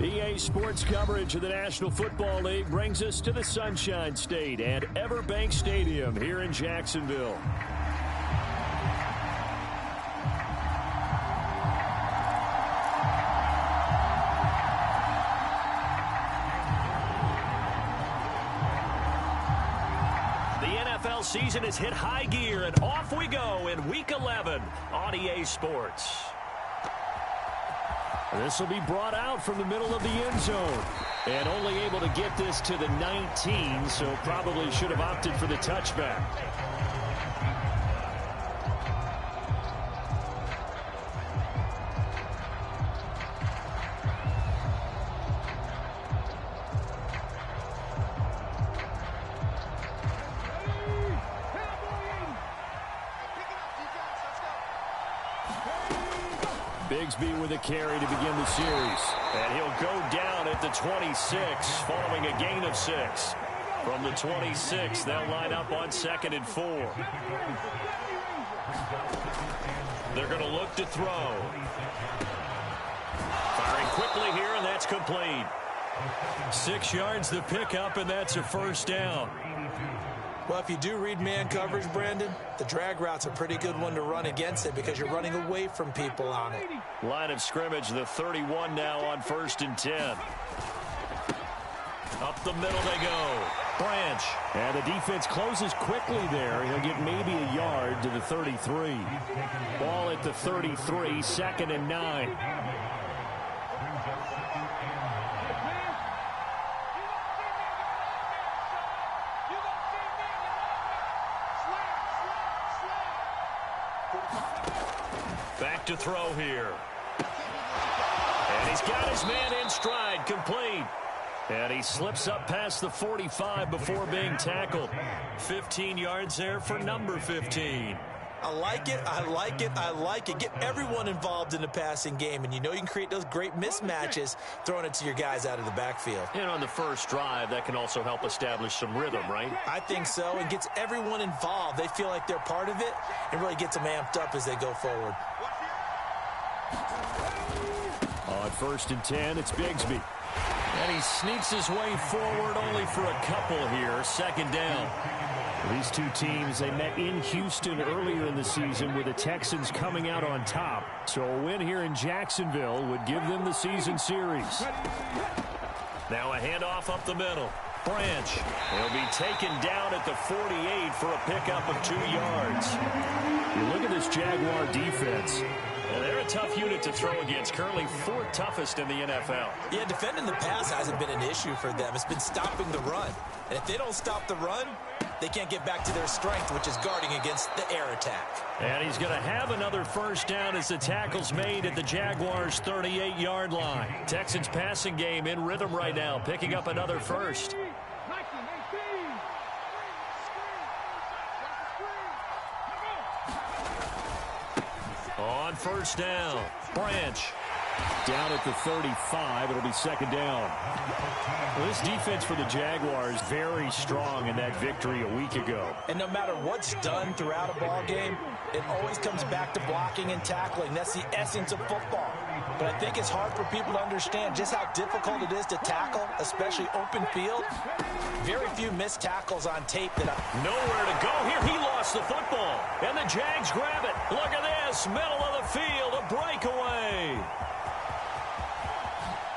EA Sports coverage of the National Football League brings us to the Sunshine State and Everbank Stadium here in Jacksonville. Season has hit high gear, and off we go in Week 11 on EA Sports. This will be brought out from the middle of the end zone, and only able to get this to the 19, so probably should have opted for the touchback. Bigsby with a carry to begin the series. And he'll go down at the 26 following a gain of 6. From the 26, they'll line up on 2nd and 4. They're going to look to throw. Firing quickly here, and that's complete. 6 yards the pickup, and that's a first down. Well, if you do read man coverage, Brandon, the drag route's a pretty good one to run against it because you're running away from people on it. Line of scrimmage, the 31 now on 1st and 10. Up the middle they go. Branch. And the defense closes quickly there. He'll get maybe a yard to the 33. Ball at the 33, 2nd and 9. Back to throw here. And he's got his man in stride, complete. And he slips up past the 45 before being tackled. 15 yards there for number 15. I like it, I like it, I like it. Get everyone involved in the passing game, and you know you can create those great mismatches throwing it to your guys out of the backfield. And on the first drive, that can also help establish some rhythm, right? I think so, and gets everyone involved. They feel like they're part of it, and really gets them amped up as they go forward. On 1st and 10, it's Bigsby. And he sneaks his way forward only for a couple here. 2nd down. These two teams, they met in Houston earlier in the season with the Texans coming out on top. So a win here in Jacksonville would give them the season series. Now a handoff up the middle. Branch. He'll be taken down at the 48 for a pickup of 2 yards. You look at this Jaguar defense. And they're a tough unit to throw against. Currently 4th toughest in the NFL. Yeah, defending the pass hasn't been an issue for them. It's been stopping the run. And if they don't stop the run, they can't get back to their strength, which is guarding against the air attack. And he's going to have another first down as the tackle's made at the Jaguars' 38-yard line. Texans passing game in rhythm right now, picking up another first. On 1st down, Branch. Down at the 35, it'll be 2nd down. Well, this defense for the Jaguars very strong in that victory a week ago. And no matter what's done throughout a ball game, it always comes back to blocking and tackling. That's the essence of football. But I think it's hard for people to understand just how difficult it is to tackle, especially open field. Very few missed tackles on tape. Nowhere to go here. He lost the football. And the Jags grab it. Look at this. Middle of the field. A breakaway.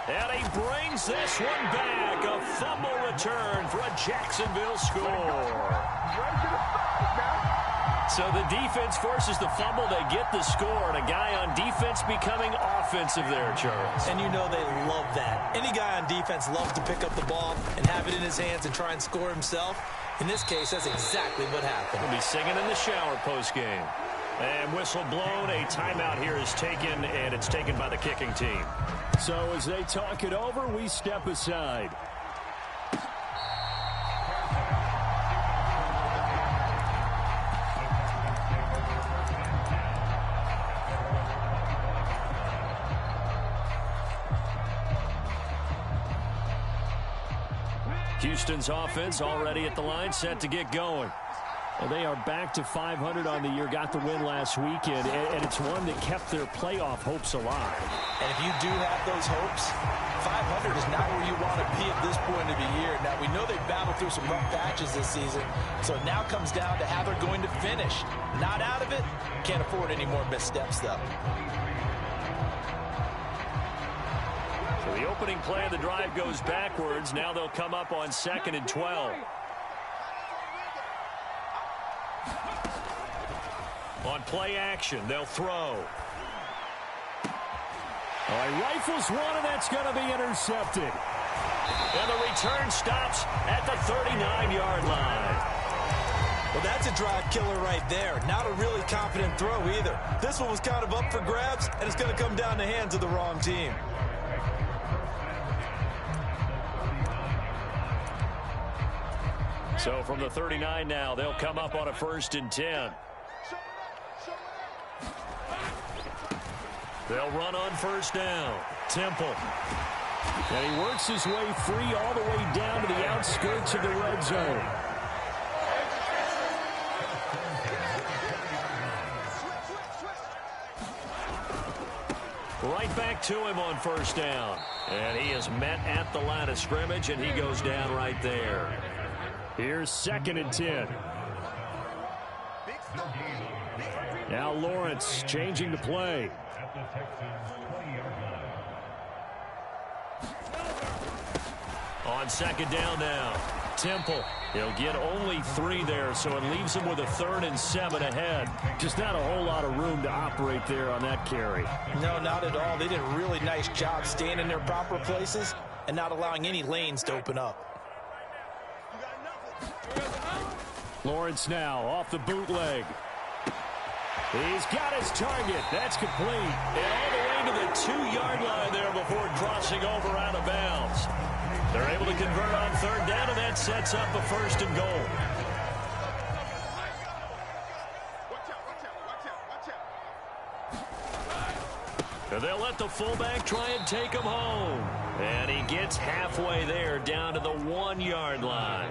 And he brings this one back. A fumble return for a Jacksonville score. So the defense forces the fumble. They get the score. And a guy on defense becoming offensive there, Charles. And you know they love that. Any guy on defense loves to pick up the ball and have it in his hands and try and score himself. In this case, that's exactly what happened. He'll be singing in the shower postgame. And whistle blown. A timeout here is taken, and it's taken by the kicking team. So as they talk it over, we step aside. Houston's offense already at the line, set to get going. Well, they are back to 500 on the year, got the win last weekend, and it's one that kept their playoff hopes alive. And if you do have those hopes, 500 is not where you want to be at this point of the year. Now, we know they've battled through some rough patches this season, so it now comes down to how they're going to finish. Not out of it. Can't afford any more missteps, though. So the opening play of the drive goes backwards. Now they'll come up on 2nd and 12. On play action, they'll throw. Oh, he rifles one, and that's going to be intercepted. And the return stops at the 39-yard line. Well, that's a drive killer right there. Not a really confident throw either. This one was kind of up for grabs, and it's going to come down the hands of the wrong team. So from the 39 now, they'll come up on a 1st and 10. They'll run on 1st down. Temple. And he works his way free all the way down to the outskirts of the red zone. Right back to him on 1st down. And he is met at the line of scrimmage, and he goes down right there. Here's 2nd and 10. Now Lawrence changing the play. On 2nd down now, Temple. He'll get only 3 there, so it leaves him with a 3rd and 7 ahead. Just not a whole lot of room to operate there on that carry. No, not at all. They did a really nice job staying in their proper places and not allowing any lanes to open up. Lawrence now off the bootleg. He's got his target. That's complete. And all the way to the 2-yard line there before crossing over out of bounds. They're able to convert on 3rd down, and that sets up a 1st and goal. And they'll let the fullback try and take him home. And he gets halfway there down to the 1-yard line.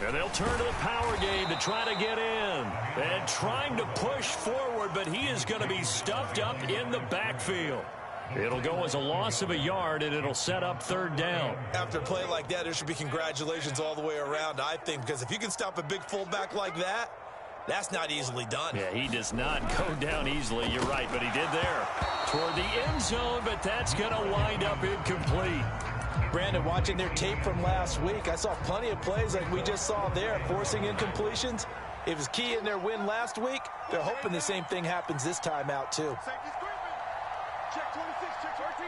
And they'll turn to the power game to try to get in. And trying to push forward, but he is going to be stuffed up in the backfield. It'll go as a loss of a yard, and it'll set up 3rd down. After a play like that, there should be congratulations all the way around, I think, because if you can stop a big fullback like that, that's not easily done. Yeah, he does not go down easily. You're right, but he did there. Toward the end zone, but that's going to wind up incomplete. Brandon, watching their tape from last week, I saw plenty of plays like we just saw there, forcing incompletions. It was key in their win last week. They're hoping the same thing happens this time out, too. Check 26, check 13.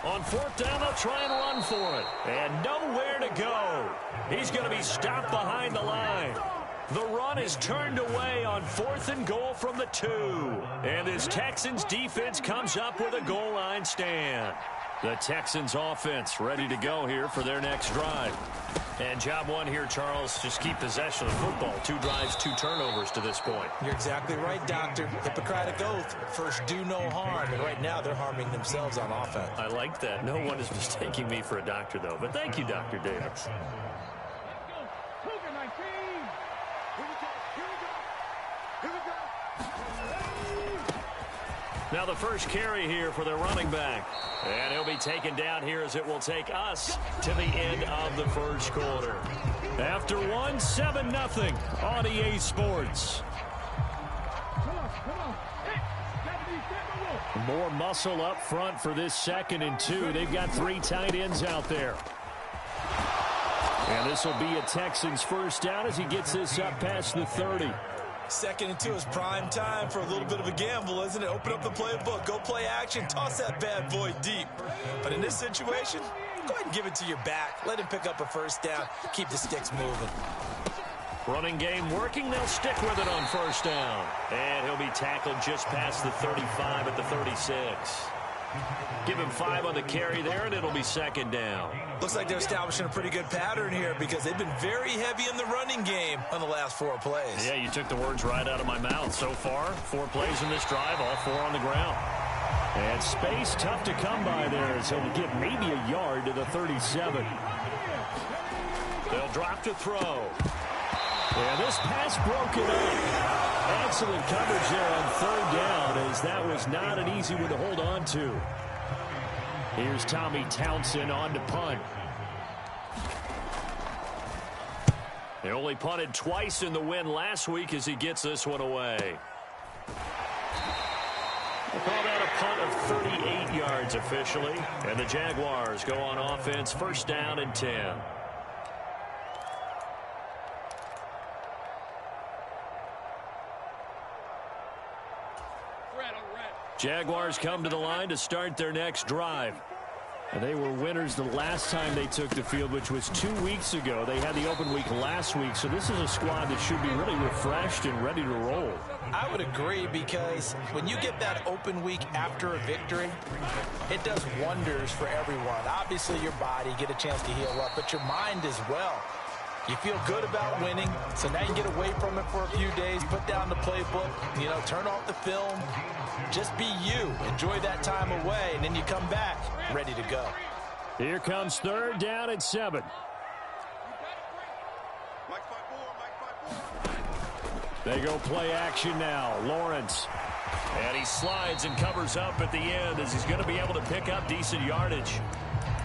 On 4th down, they'll try and run for it. And nowhere to go. He's going to be stopped behind the line. The run is turned away on 4th and goal from the 2. And this Texans defense comes up with a goal line stand. The Texans offense ready to go here for their next drive. And job one here, Charles, just keep possession of the football. 2 drives, 2 turnovers to this point. You're exactly right, Doctor. Hippocratic oath. First, do no harm. And right now, they're harming themselves on offense. I like that. No one is mistaking me for a doctor, though. But thank you, Dr. Davis. Now the first carry here for their running back. And he'll be taken down here as it will take us to the end of the first quarter. After 7-0 on EA Sports. More muscle up front for this 2nd and 2. They've got 3 tight ends out there. And this will be a Texans first down as he gets this up past the 30. 2nd and 2 is prime time for a little bit of a gamble, isn't it? Open up the playbook, go play action, toss that bad boy deep. But in this situation, go ahead and give it to your back. Let him pick up a first down. Keep the sticks moving. Running game working. They'll stick with it on first down. And he'll be tackled just past the 35 at the 36. Give him 5 on the carry there, and it'll be second down. Looks like they're establishing a pretty good pattern here because they've been very heavy in the running game on the last 4 plays. Yeah, you took the words right out of my mouth. So far, 4 plays in this drive, all 4 on the ground. And space tough to come by there as he'll get maybe a yard to the 37. They'll drop to throw. And this pass broken up. Excellent coverage there on 3rd down, as that was not an easy one to hold on to. Here's Tommy Townsend on to punt. They only punted twice in the win last week as he gets this one away. We'll call that a punt of 38 yards officially. And the Jaguars go on offense, 1st down and 10. Jaguars come to the line to start their next drive. And they were winners the last time they took the field, which was 2 weeks ago. They had the open week last week, so this is a squad that should be really refreshed and ready to roll. I would agree, because when you get that open week after a victory, it does wonders for everyone. Obviously, your body, get a chance to heal up, but your mind as well. You feel good about winning, so now you get away from it for a few days, put down the playbook, turn off the film. Just be you. Enjoy that time away, and then you come back ready to go. Here comes 3rd down and 7. They go play action now. Lawrence. And he slides and covers up at the end as he's going to be able to pick up decent yardage.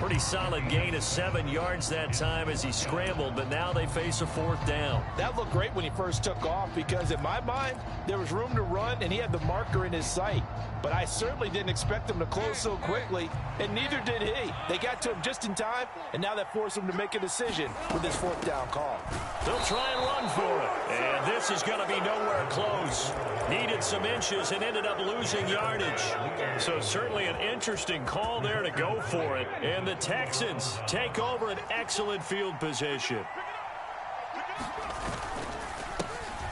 Pretty solid gain of 7 yards that time as he scrambled, but now they face a 4th down. That looked great when he first took off, because in my mind, there was room to run and he had the marker in his sight. But I certainly didn't expect him to close so quickly, and neither did he. They got to him just in time, and now that forced him to make a decision with his 4th down call. They'll try and run for it, and this is going to be nowhere close. Needed some inches and ended up losing yardage. So certainly an interesting call there to go for it, and the Texans take over an excellent field position.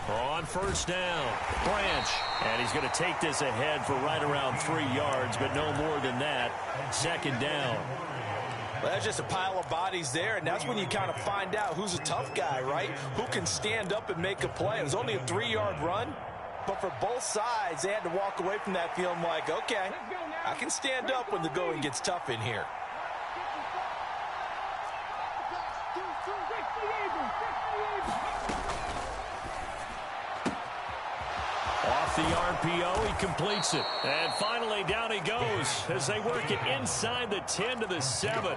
On 1st down, Branch, and he's going to take this ahead for right around 3 yards, but no more than that. 2nd down. Well, that's just a pile of bodies there, and that's when you kind of find out who's a tough guy, right? Who can stand up and make a play. It was only a 3-yard run, but for both sides, they had to walk away from that feeling like, okay, I can stand up when the going gets tough in here. Off the RPO, he completes it. And finally, down he goes as they work it inside the 10 to the 7.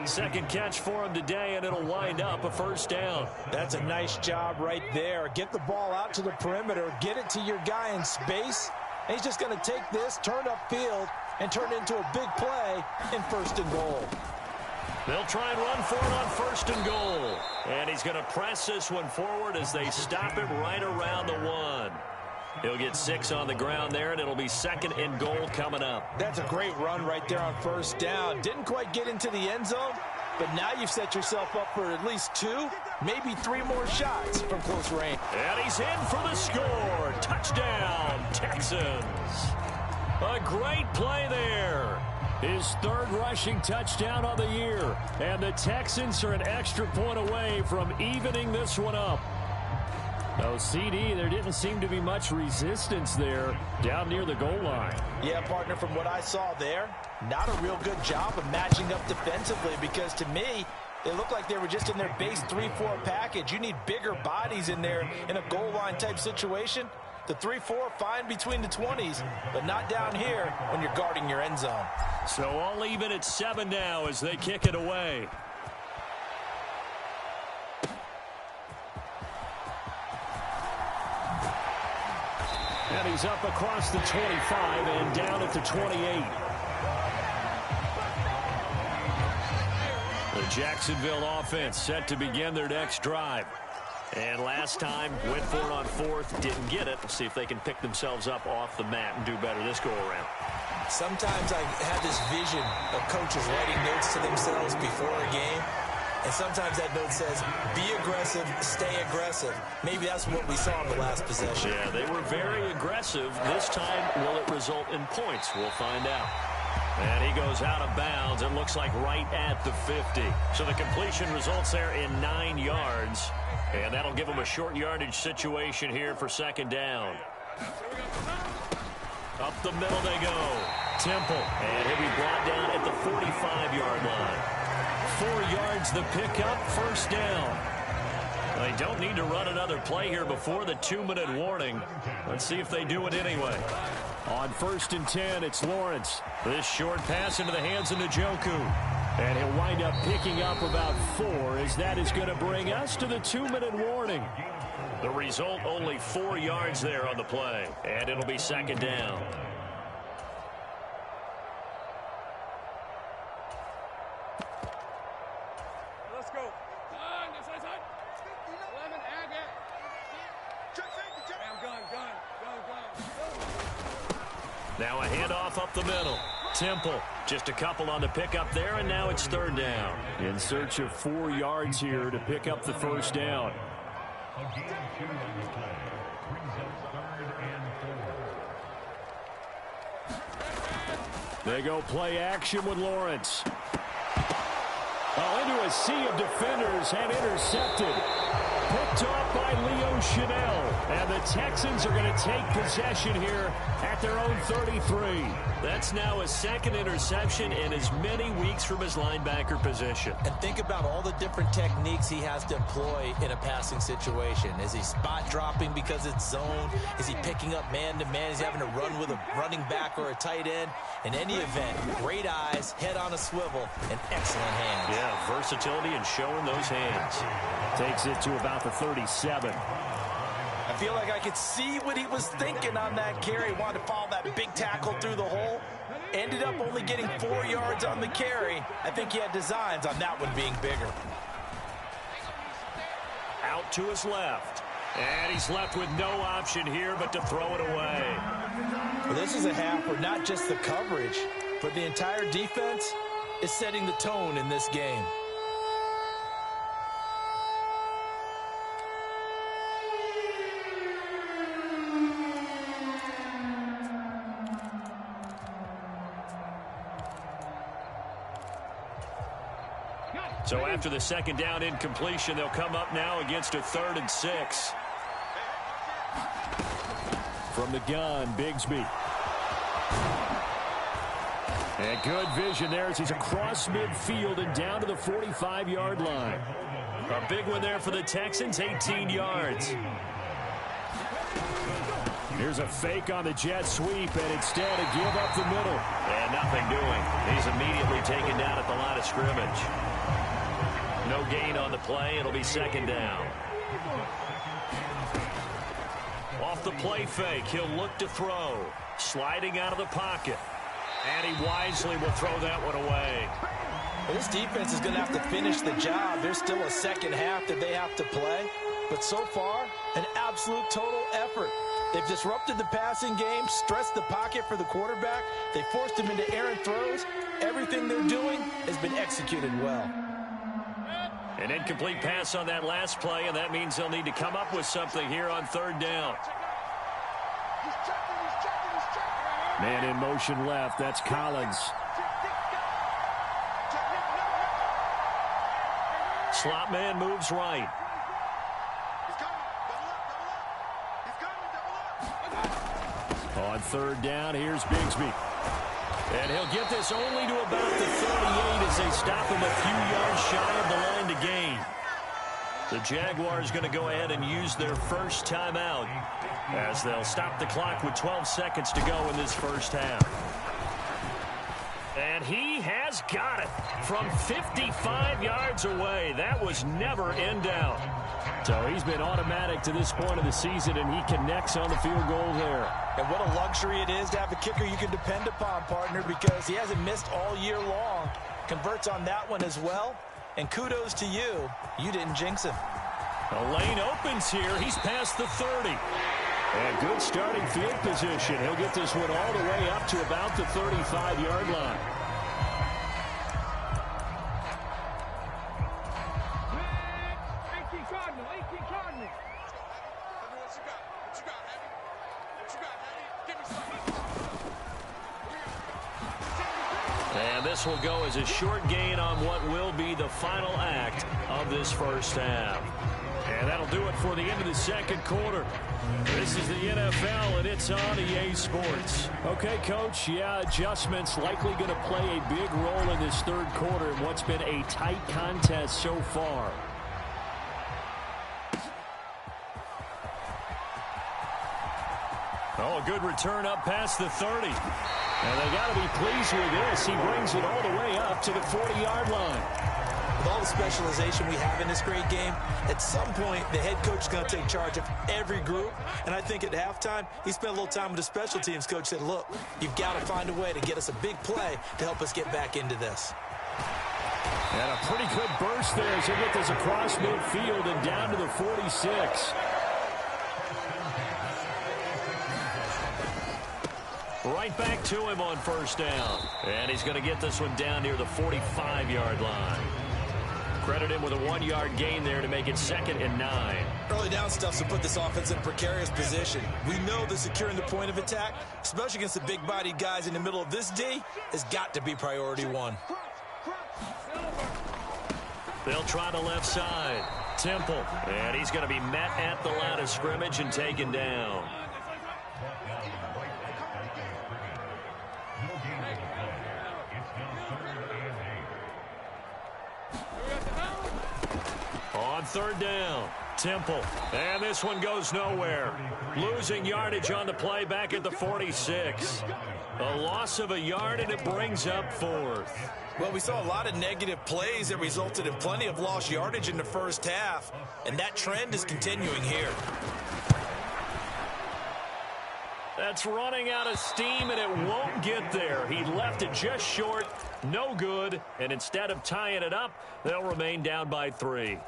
Second catch for him today, and it'll wind up a 1st down. That's a nice job right there. Get the ball out to the perimeter, get it to your guy in space, and he's just going to take this, turn upfield, and turn it into a big play in 1st and goal. They'll try and run for it on 1st and goal. And he's going to press this one forward as they stop him right around the 1. He'll get 6 on the ground there, and it'll be 2nd and goal coming up. That's a great run right there on 1st down. Didn't quite get into the end zone, but now you've set yourself up for at least 2, maybe 3 more shots from close range. And he's in for the score. Touchdown, Texans. A great play there. His 3rd rushing touchdown of the year. And the Texans are an extra point away from evening this one up. Oh, CD, there didn't seem to be much resistance there down near the goal line. Yeah, partner, from what I saw there, not a real good job of matching up defensively, because to me, it looked like they were just in their base 3-4 package. You need bigger bodies in there in a goal line type situation. The 3-4, fine between the 20s, but not down here when you're guarding your end zone. So all even at 7 now as they kick it away. And he's up across the 25 and down at the 28. The Jacksonville offense set to begin their next drive. And last time, went for it on 4th, didn't get it. Let's see if they can pick themselves up off the mat and do better this go-around. Sometimes I have this vision of coaches writing notes to themselves before a game. And sometimes that note says, be aggressive, stay aggressive. Maybe that's what we saw in the last possession. Yeah, they were very aggressive. This time, will it result in points? We'll find out. And he goes out of bounds. It looks like right at the 50. So the completion results there in 9 yards. And that'll give him a short yardage situation here for second down. Up the middle they go. Temple. And he'll be brought down at the 45-yard line. 4 yards the pickup, first down. They don't need to run another play here before the 2-minute warning. Let's see if they do it anyway. On 1st and 10, it's Lawrence. This short pass into the hands of Njoku. And he'll wind up picking up about 4, as that is going to bring us to the 2-minute warning. The result, only 4 yards there on the play. And it'll be second down. Let's go. Now a handoff up the middle. Temple, just a couple on the pickup there, and now it's third down. In search of 4 yards here to pick up the first down. They go play action with Lawrence. Into a sea of defenders and intercepted. Picked off by Leo Chanel. And the Texans are going to take possession here at their own 33. That's now a second interception in as many weeks from his linebacker position. And think about all the different techniques he has to employ in a passing situation. Is he spot dropping because it's zone? Is he picking up man-to-man? Is he having to run with a running back or a tight end? In any event, great eyes, head on a swivel, and excellent hands. Yeah, versatility and showing those hands. Takes it to about the 37. I feel like I could see what he was thinking on that carry. Wanted to follow that big tackle through the hole. Ended up only getting 4 yards on the carry. I think he had designs on that one being bigger. Out to his left. And he's left with no option here but to throw it away. Well, this is a half where not just the coverage, but the entire defense is setting the tone in this game. So after the second down incompletion, they'll come up now against a 3rd and 6. From the gun, Bigsby. And good vision there as he's across midfield and down to the 45-yard line. A big one there for the Texans, 18 yards. Here's a fake on the jet sweep, and instead a give up the middle. And nothing doing. He's immediately taken down at the line of scrimmage. No gain on the play. It'll be second down. Off the play fake, he'll look to throw. Sliding out of the pocket. And he wisely will throw that one away. Well, this defense is going to have to finish the job. There's still a second half that they have to play. But so far, an absolute total effort. They've disrupted the passing game, stressed the pocket for the quarterback. They forced him into errant throws. Everything they're doing has been executed well. An incomplete pass on that last play, and that means they'll need to come up with something here on third down. Man in motion left. That's Collins. Slot man moves right. On third down, here's Bigsby. And he'll get this only to about the 38 as they stop him a few yards shy of the line to gain. The Jaguars going to go ahead and use their first timeout as they'll stop the clock with 12 seconds to go in this first half. And he has got it from 55 yards away. That was never in doubt. So he's been automatic to this point of the season, and he connects on the field goal there. And what a luxury it is to have a kicker you can depend upon, partner, because he hasn't missed all year long. Converts on that one as well. And kudos to you. You didn't jinx him. The lane opens here. He's past the 30. And good starting field position. He'll get this one all the way up to about the 35-yard line. And this will go as a short gain on what will be the final act of this first half. And that'll do it for the end of the second quarter. This is the NFL, and it's on EA Sports. Okay, Coach, yeah, adjustments likely going to play a big role in this third quarter in what's been a tight contest so far. Oh, a good return up past the 30. And they got to be pleased with this. He brings it all the way up to the 40-yard line. With all the specialization we have in this great game, at some point, the head coach is going to take charge of every group. And I think at halftime, he spent a little time with the special teams coach, said, look, you've got to find a way to get us a big play to help us get back into this. And a pretty good burst there as he gets this across midfield and down to the 46. Right back to him on first down. And he's going to get this one down near the 45-yard line. Credit him with a 1-yard gain there to make it 2nd and 9. Early down stuff to put this offense in a precarious position. We know that securing the point of attack, especially against the big-bodied guys in the middle of this D, has got to be priority one. They'll try the left side. Temple. And he's going to be met at the line of scrimmage and taken down. On third down, Temple. And this one goes nowhere. Losing yardage on the play back at the 46. A loss of a yard, and it brings up 4th. Well, we saw a lot of negative plays that resulted in plenty of lost yardage in the first half, and that trend is continuing here. That's running out of steam, and it won't get there. He left it just short, no good, and instead of tying it up, they'll remain down by 3.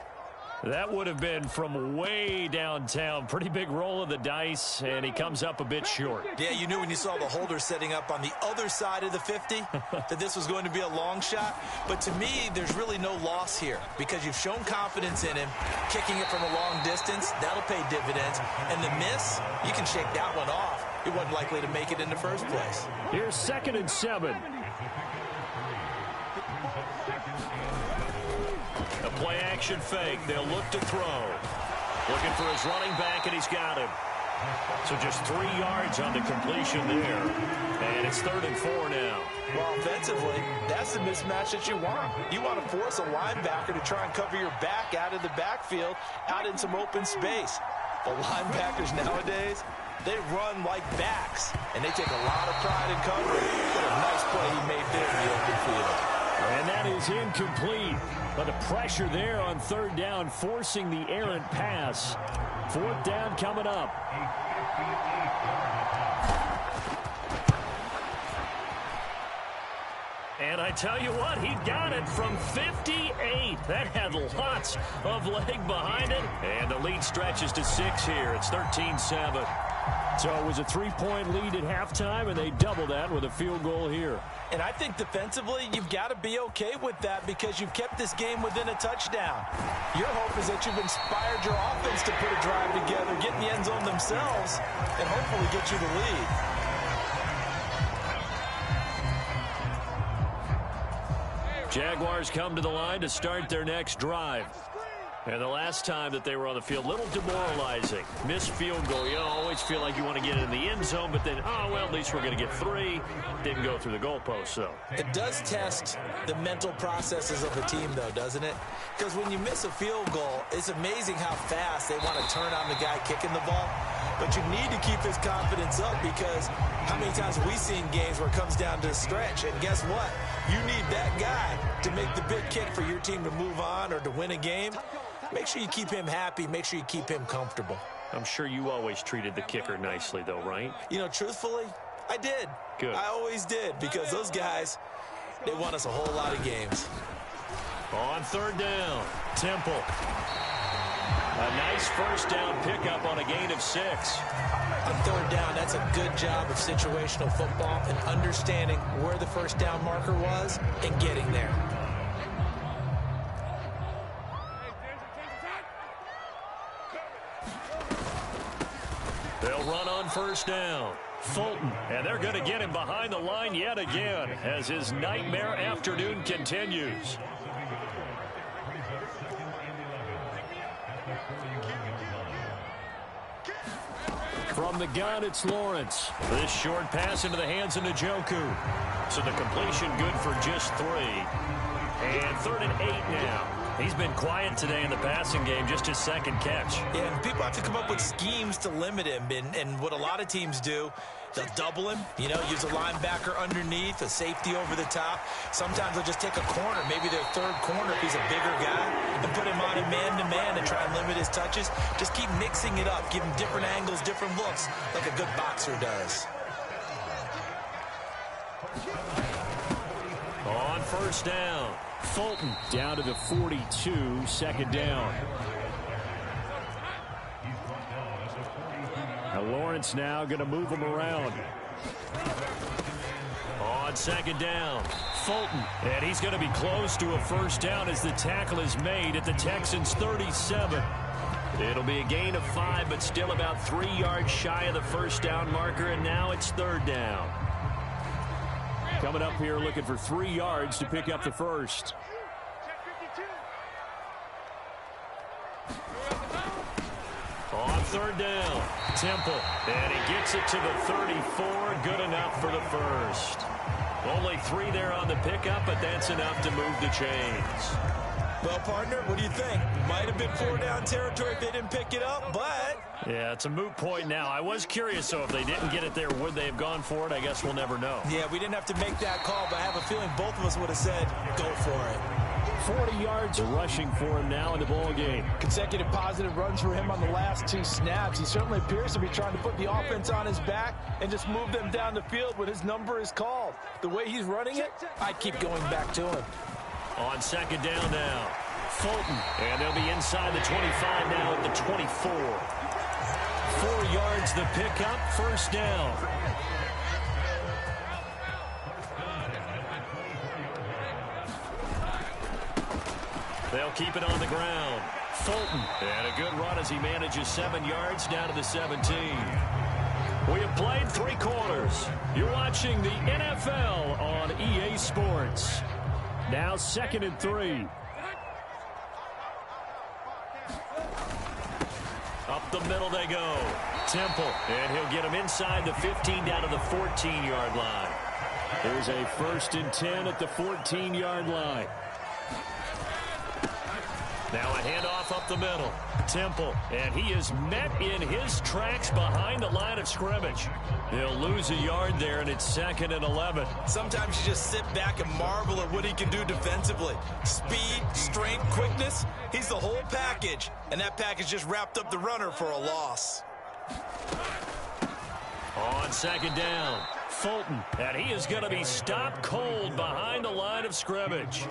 That would have been from way downtown. Pretty big roll of the dice, and he comes up a bit short. Yeah, you knew when you saw the holder setting up on the other side of the 50 that this was going to be a long shot. But to me, there's really no loss here because you've shown confidence in him. Kicking it from a long distance, that'll pay dividends. And the miss, you can shake that one off. He wasn't likely to make it in the first place. Here's 2nd and 7. A play-action fake. They'll look to throw. Looking for his running back, and he's got him. So just 3 yards on the completion there. And it's 3rd and 4 now. Well, offensively, that's the mismatch that you want. You want to force a linebacker to try and cover your back out of the backfield, out in some open space. The linebackers nowadays, they run like backs, and they take a lot of pride in covering. What a nice play he made there in the open field. And that is incomplete. But the pressure there on 3rd down, forcing the errant pass. 4th down coming up. And I tell you what, he got it from 58. That had lots of leg behind it. And the lead stretches to 6 here. It's 13-7. So it was a 3-point lead at halftime, and they doubled that with a field goal here. And I think defensively, you've got to be okay with that because you've kept this game within a touchdown. Your hope is that you've inspired your offense to put a drive together, get in the end zone themselves, and hopefully get you the lead. Jaguars come to the line to start their next drive. And the last time that they were on the field, a little demoralizing. Missed field goal. You always feel like you want to get in the end zone, but then, oh, well, at least we're going to get 3. Didn't go through the goalpost, though. It does test the mental processes of a team, though, doesn't it? Because when you miss a field goal, it's amazing how fast they want to turn on the guy kicking the ball. But you need to keep his confidence up because how many times have we seen games where it comes down to a stretch? And guess what? You need that guy to make the big kick for your team to move on or to win a game. Make sure you keep him happy. Make sure you keep him comfortable. I'm sure you always treated the kicker nicely, though, right? You know, truthfully, I did. Good. I always did because those guys, they won us a whole lot of games. On 3rd down, Temple. A nice first down pickup on a gain of 6. On 3rd down, that's a good job of situational football and understanding where the first down marker was and getting there. They'll run on first down. Fulton, and they're going to get him behind the line yet again as his nightmare afternoon continues. From the gun, it's Lawrence. This short pass into the hands of Njoku. So the completion good for just 3. And 3rd and 8 now. He's been quiet today in the passing game, just his second catch. Yeah, and people have to come up with schemes to limit him. And what a lot of teams do, they'll double him, use a linebacker underneath, a safety over the top. Sometimes they'll just take a corner, maybe their third corner if he's a bigger guy, and put him on a man-to-man and try and limit his touches. Just keep mixing it up, give him different angles, different looks, like a good boxer does. On first down, Fulton down to the 42, 2nd down. Now Lawrence now going to move him around. On 2nd down, Fulton, and he's going to be close to a first down as the tackle is made at the Texans' 37. It'll be a gain of 5, but still about 3 yards shy of the first down marker, and now it's 3rd down. Coming up here looking for 3 yards to pick up the first. On 3rd down, Temple, and he gets it to the 34, good enough for the first. Only 3 there on the pickup, but that's enough to move the chains. Well, partner, what do you think? Might have been 4-down territory if they didn't pick it up, but... Yeah, it's a moot point now. I was curious, so if they didn't get it there, would they have gone for it? I guess we'll never know. Yeah, we didn't have to make that call, but I have a feeling both of us would have said, go for it. 40 yards rushing for him now in the ball game. Consecutive positive runs for him on the last 2 snaps. He certainly appears to be trying to put the offense on his back and just move them down the field when his number is called. The way he's running it, I keep going back to him. On 2nd down now, Fulton, and they'll be inside the 25 now at the 24. 4 yards the pickup, first down. They'll keep it on the ground. Fulton, and a good run as he manages 7 yards down to the 17. We have played 3 quarters. You're watching the NFL on EA Sports. Now 2nd and 3. Up the middle they go. Temple, and he'll get him inside the 15 down to the 14-yard line. There's a 1st and 10 at the 14-yard line. Now a handoff up the middle. Temple, and he is met in his tracks behind the line of scrimmage. He'll lose a yard there, and it's 2nd and 11. Sometimes you just sit back and marvel at what he can do defensively. Speed, strength, quickness, he's the whole package. And that package just wrapped up the runner for a loss. On 2nd down, Fulton, and he is going to be stopped cold behind the line of scrimmage.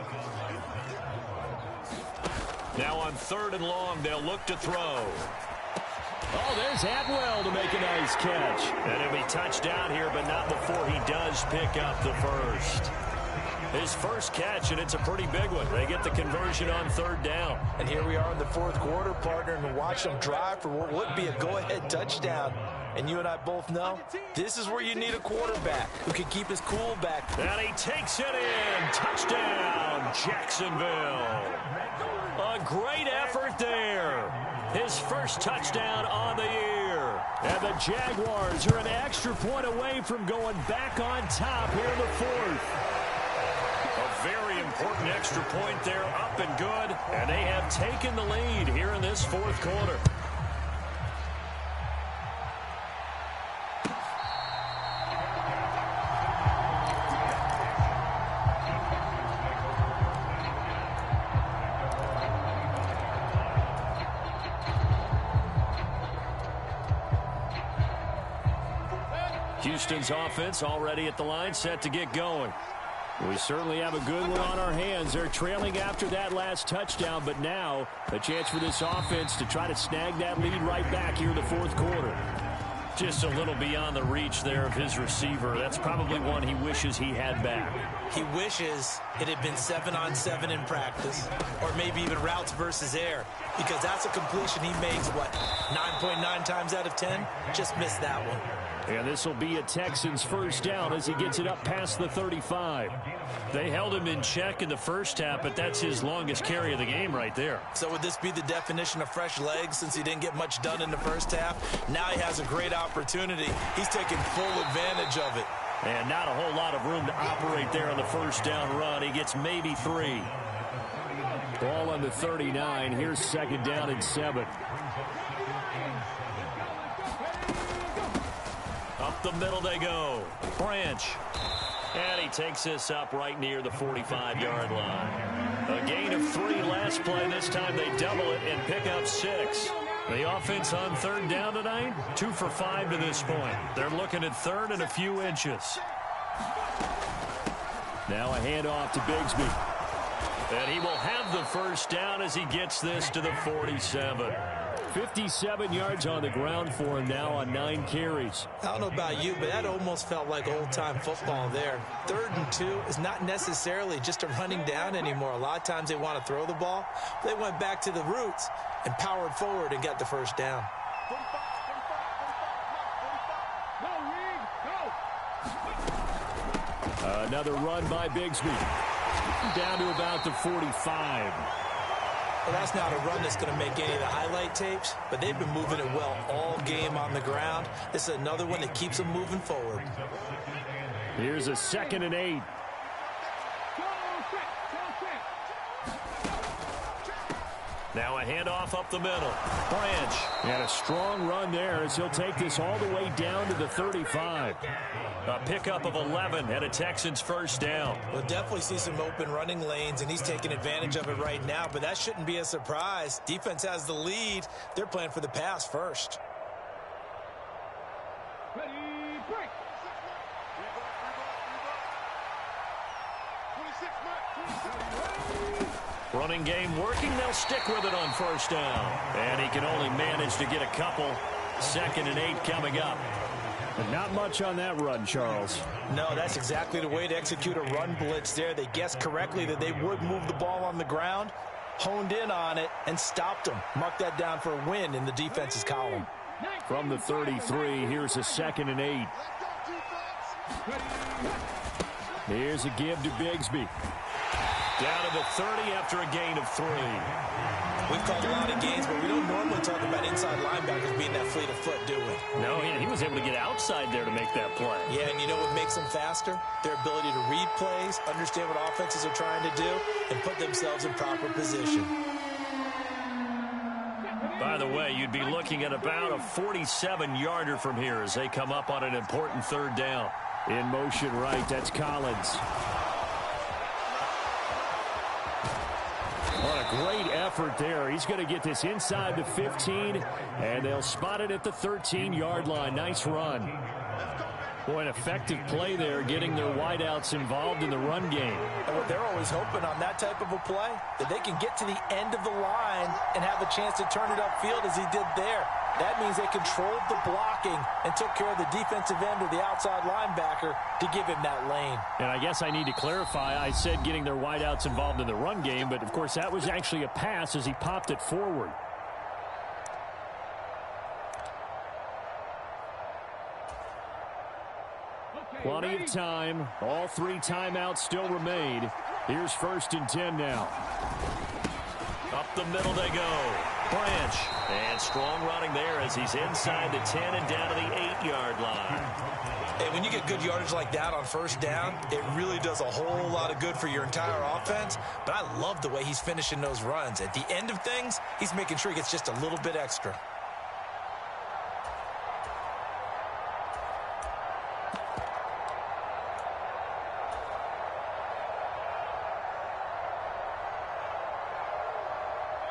Now on 3rd and long, they'll look to throw. Oh, there's Atwell to make a nice catch. And he'll be touched down here, but not before he does pick up the first. His first catch, and it's a pretty big one. They get the conversion on 3rd down. And here we are in the 4th quarter, partner, and watch them drive for what would be a go-ahead touchdown. And you and I both know this is where you need a quarterback who can keep his cool back. And he takes it in. Touchdown, Jacksonville. A great effort there. His first touchdown on the year. And the Jaguars are an extra point away from going back on top here in the 4th. A very important extra point there, up and good. And they have taken the lead here in this 4th quarter. Houston's offense already at the line, set to get going. We certainly have a good one on our hands. They're trailing after that last touchdown, but now a chance for this offense to try to snag that lead right back here in the 4th quarter. Just a little beyond the reach there of his receiver. That's probably one he wishes he had back. He wishes it had been 7-on-7 in practice, or maybe even routes versus air, because that's a completion he makes, 9.9 times out of 10? Just missed that one. And this will be a Texans first down as he gets it up past the 35. They held him in check in the first half, but that's his longest carry of the game right there. So would this be the definition of fresh legs since he didn't get much done in the first half? Now he has a great opportunity. He's taking full advantage of it. And not a whole lot of room to operate there on the first down run. He gets maybe 3. Ball on the 39. Here's second down and 7. Up the middle they go. Branch. And he takes this up right near the 45-yard line. A gain of 3 last play. This time they double it and pick up 6. The offense on third down tonight, 2 for 5 to this point. They're looking at third and a few inches. Now a handoff to Bigsby. And he will have the first down as he gets this to the 47. 57 yards on the ground for him now on 9 carries. I don't know about you, but that almost felt like old-time football there. 3rd and 2 is not necessarily just a running down anymore. A lot of times they want to throw the ball. They went back to the roots and powered forward and got the first down. Another run by Bigsby. Down to about the 45. Well, that's not a run that's going to make any of the highlight tapes, but they've been moving it well all game on the ground. This is another one that keeps them moving forward. Here's a 2nd and 8. Now a handoff up the middle. Branch. And a strong run there as he'll take this all the way down to the 35. A pickup of 11 and a Texans first down. We'll definitely see some open running lanes, and he's taking advantage of it right now, but that shouldn't be a surprise. Defense has the lead. They're playing for the pass first. Ready, break. Running game working. They'll stick with it on first down. And he can only manage to get a couple. 2nd and 8 coming up. But not much on that run, Charles. No, that's exactly the way to execute a run blitz there. They guessed correctly that they would move the ball on the ground, honed in on it, and stopped them. Mark that down for a win in the defense's column. From the 33, here's a 2nd and 8. Here's a give to Bigsby. Down to the 30 after a gain of 3. We've called a lot of games, but we don't normally talk about inside linebackers being that fleet of foot, do we? No, he was able to get outside there to make that play. Yeah, and you know what makes them faster? Their ability to read plays, understand what offenses are trying to do, and put themselves in proper position. By the way, you'd be looking at about a 47-yarder from here as they come up on an important third down. In motion right, that's Collins. What a great effort there. He's going to get this inside the 15, and they'll spot it at the 13-yard line. Nice run. Boy, an effective play there, getting their wideouts involved in the run game. And what they're always hoping on that type of a play, that they can get to the end of the line and have a chance to turn it upfield as he did there. That means they controlled the blocking and took care of the defensive end or the outside linebacker to give him that lane. And I guess I need to clarify, I said getting their wideouts involved in the run game, but of course that was actually a pass as he popped it forward. Plenty of time. All 3 timeouts still remain. Here's 1st and 10 now. Up the middle they go. Branch. And strong running there as he's inside the 10 and down to the 8-yard line. And when you get good yardage like that on first down, it really does a whole lot of good for your entire offense. But I love the way he's finishing those runs. At the end of things, he's making sure he gets just a little bit extra.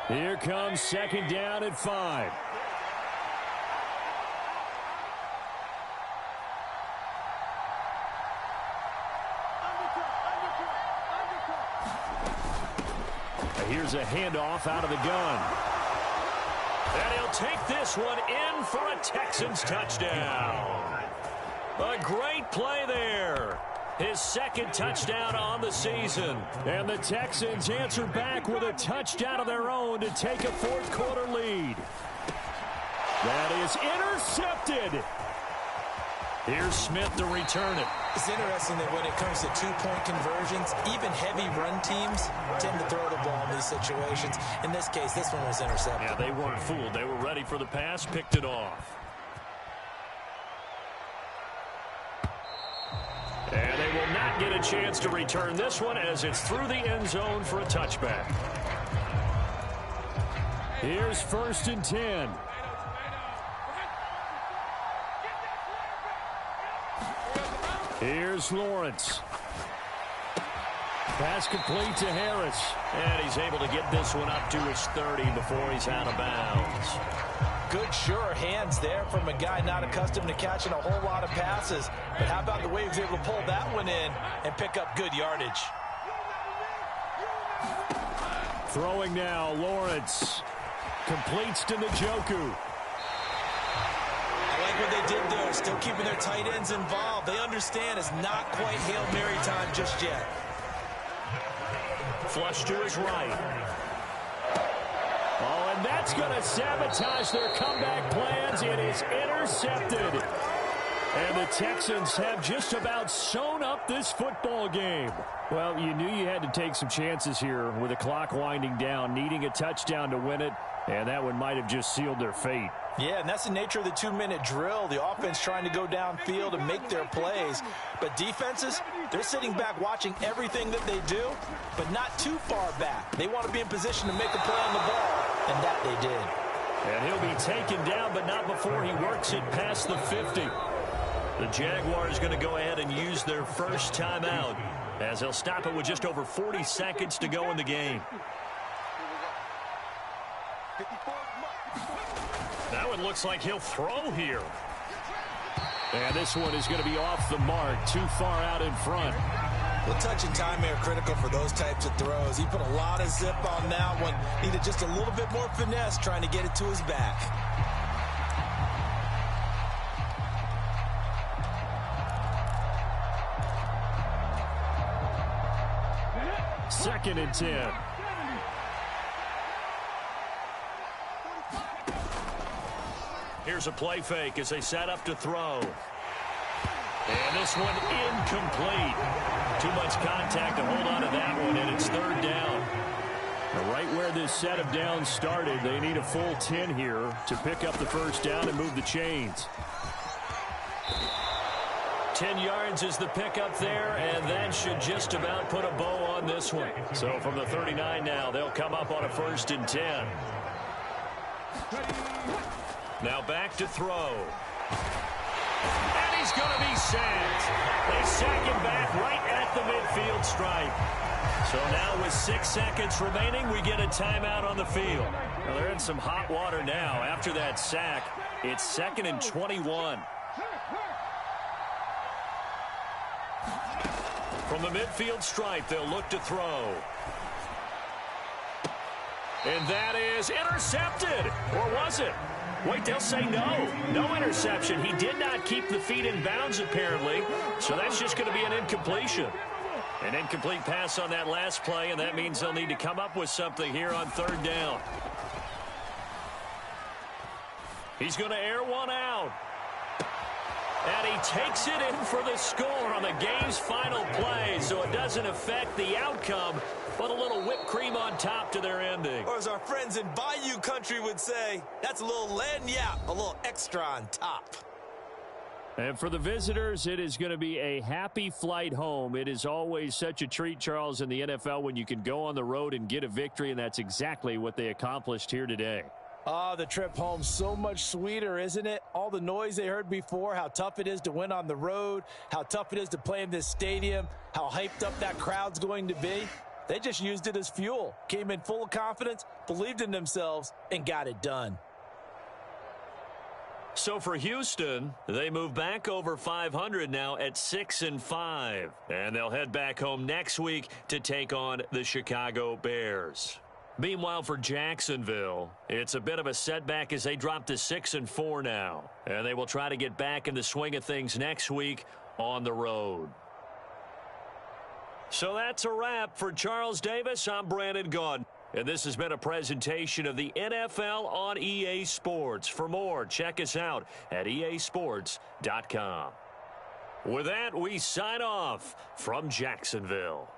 Here comes 2nd down at 5. Here's a handoff out of the gun. And he'll take this one in for a Texans touchdown. A great play there. His 2nd touchdown on the season. And the Texans answer back with a touchdown of their own to take a 4th quarter lead. That is intercepted. Here's Smith to return it. It's interesting that when it comes to two-point conversions, even heavy run teams tend to throw the ball in these situations. In this case, this one was intercepted. Yeah, they weren't fooled. They were ready for the pass, picked it off. And they will not get a chance to return this one as it's through the end zone for a touchback. Here's 1st and 10. Here's Lawrence. Pass complete to Harris. And he's able to get this one up to his 30 before he's out of bounds. Good, sure hands there from a guy not accustomed to catching a whole lot of passes. But how about the way he was able to pull that one in and pick up good yardage? Throwing now, Lawrence. Completes to Njoku. I like what they did there, still keeping their tight ends involved. They understand it's not quite Hail Mary time just yet. Flush to his right. Oh, and that's going to sabotage their comeback plans. It is intercepted. And the Texans have just about sewn up this football game. Well, you knew you had to take some chances here with the clock winding down, needing a touchdown to win it, and that one might have just sealed their fate. Yeah, and that's the nature of the 2-minute drill. The offense trying to go downfield and make their plays. But defenses, they're sitting back watching everything that they do, but not too far back. They want to be in position to make a play on the ball, and that they did. And he'll be taken down, but not before he works it past the 50. The Jaguars going to go ahead and use their first timeout as they'll stop it with just over 40 seconds to go in the game. That one looks like he'll throw here. And this one is going to be off the mark, too far out in front. Well, touch and time are critical for those types of throws. He put a lot of zip on that one. Needed just a little bit more finesse trying to get it to his back. Second and 10. Here's a play fake as they set up to throw. And this one incomplete. Too much contact to hold on to that one, and it's 3rd down. Now, right where this set of downs started, they need a full 10 here to pick up the first down and move the chains. 10 yards is the pickup there, and that should just about put a bow on this one. So from the 39 now, they'll come up on a 1st and 10. Now back to throw. And he's going to be sacked. They sack him back right at the midfield stripe. So now with 6 seconds remaining, we get a timeout on the field. Well, they're in some hot water now. After that sack, it's 2nd and 21. From the midfield stripe, they'll look to throw. And that is intercepted. Or was it? Wait, they'll say no. No interception. He did not keep the feet in bounds, apparently. So that's just going to be an incompletion. An incomplete pass on that last play, and that means they'll need to come up with something here on 3rd down. He's going to air one out. And he takes it in for the score on the game's final play, so it doesn't affect the outcome, but a little whipped cream on top to their ending. Or as our friends in Bayou Country would say, that's a little lagniappe, a little extra on top. And for the visitors, it is going to be a happy flight home. It is always such a treat, Charles, in the NFL when you can go on the road and get a victory, and that's exactly what they accomplished here today. Oh, the trip home so much sweeter, isn't it? All the noise they heard before, how tough it is to win on the road, how tough it is to play in this stadium, how hyped up that crowd's going to be. They just used it as fuel, came in full of confidence, believed in themselves, and got it done. So for Houston, they move back over 500 now at 6-5. And they'll head back home next week to take on the Chicago Bears. Meanwhile, for Jacksonville, it's a bit of a setback as they drop to 6-4 now. And they will try to get back in the swing of things next week on the road. So that's a wrap. For Charles Davis, I'm Brandon Gaudin. And this has been a presentation of the NFL on EA Sports. For more, check us out at easports.com. With that, we sign off from Jacksonville.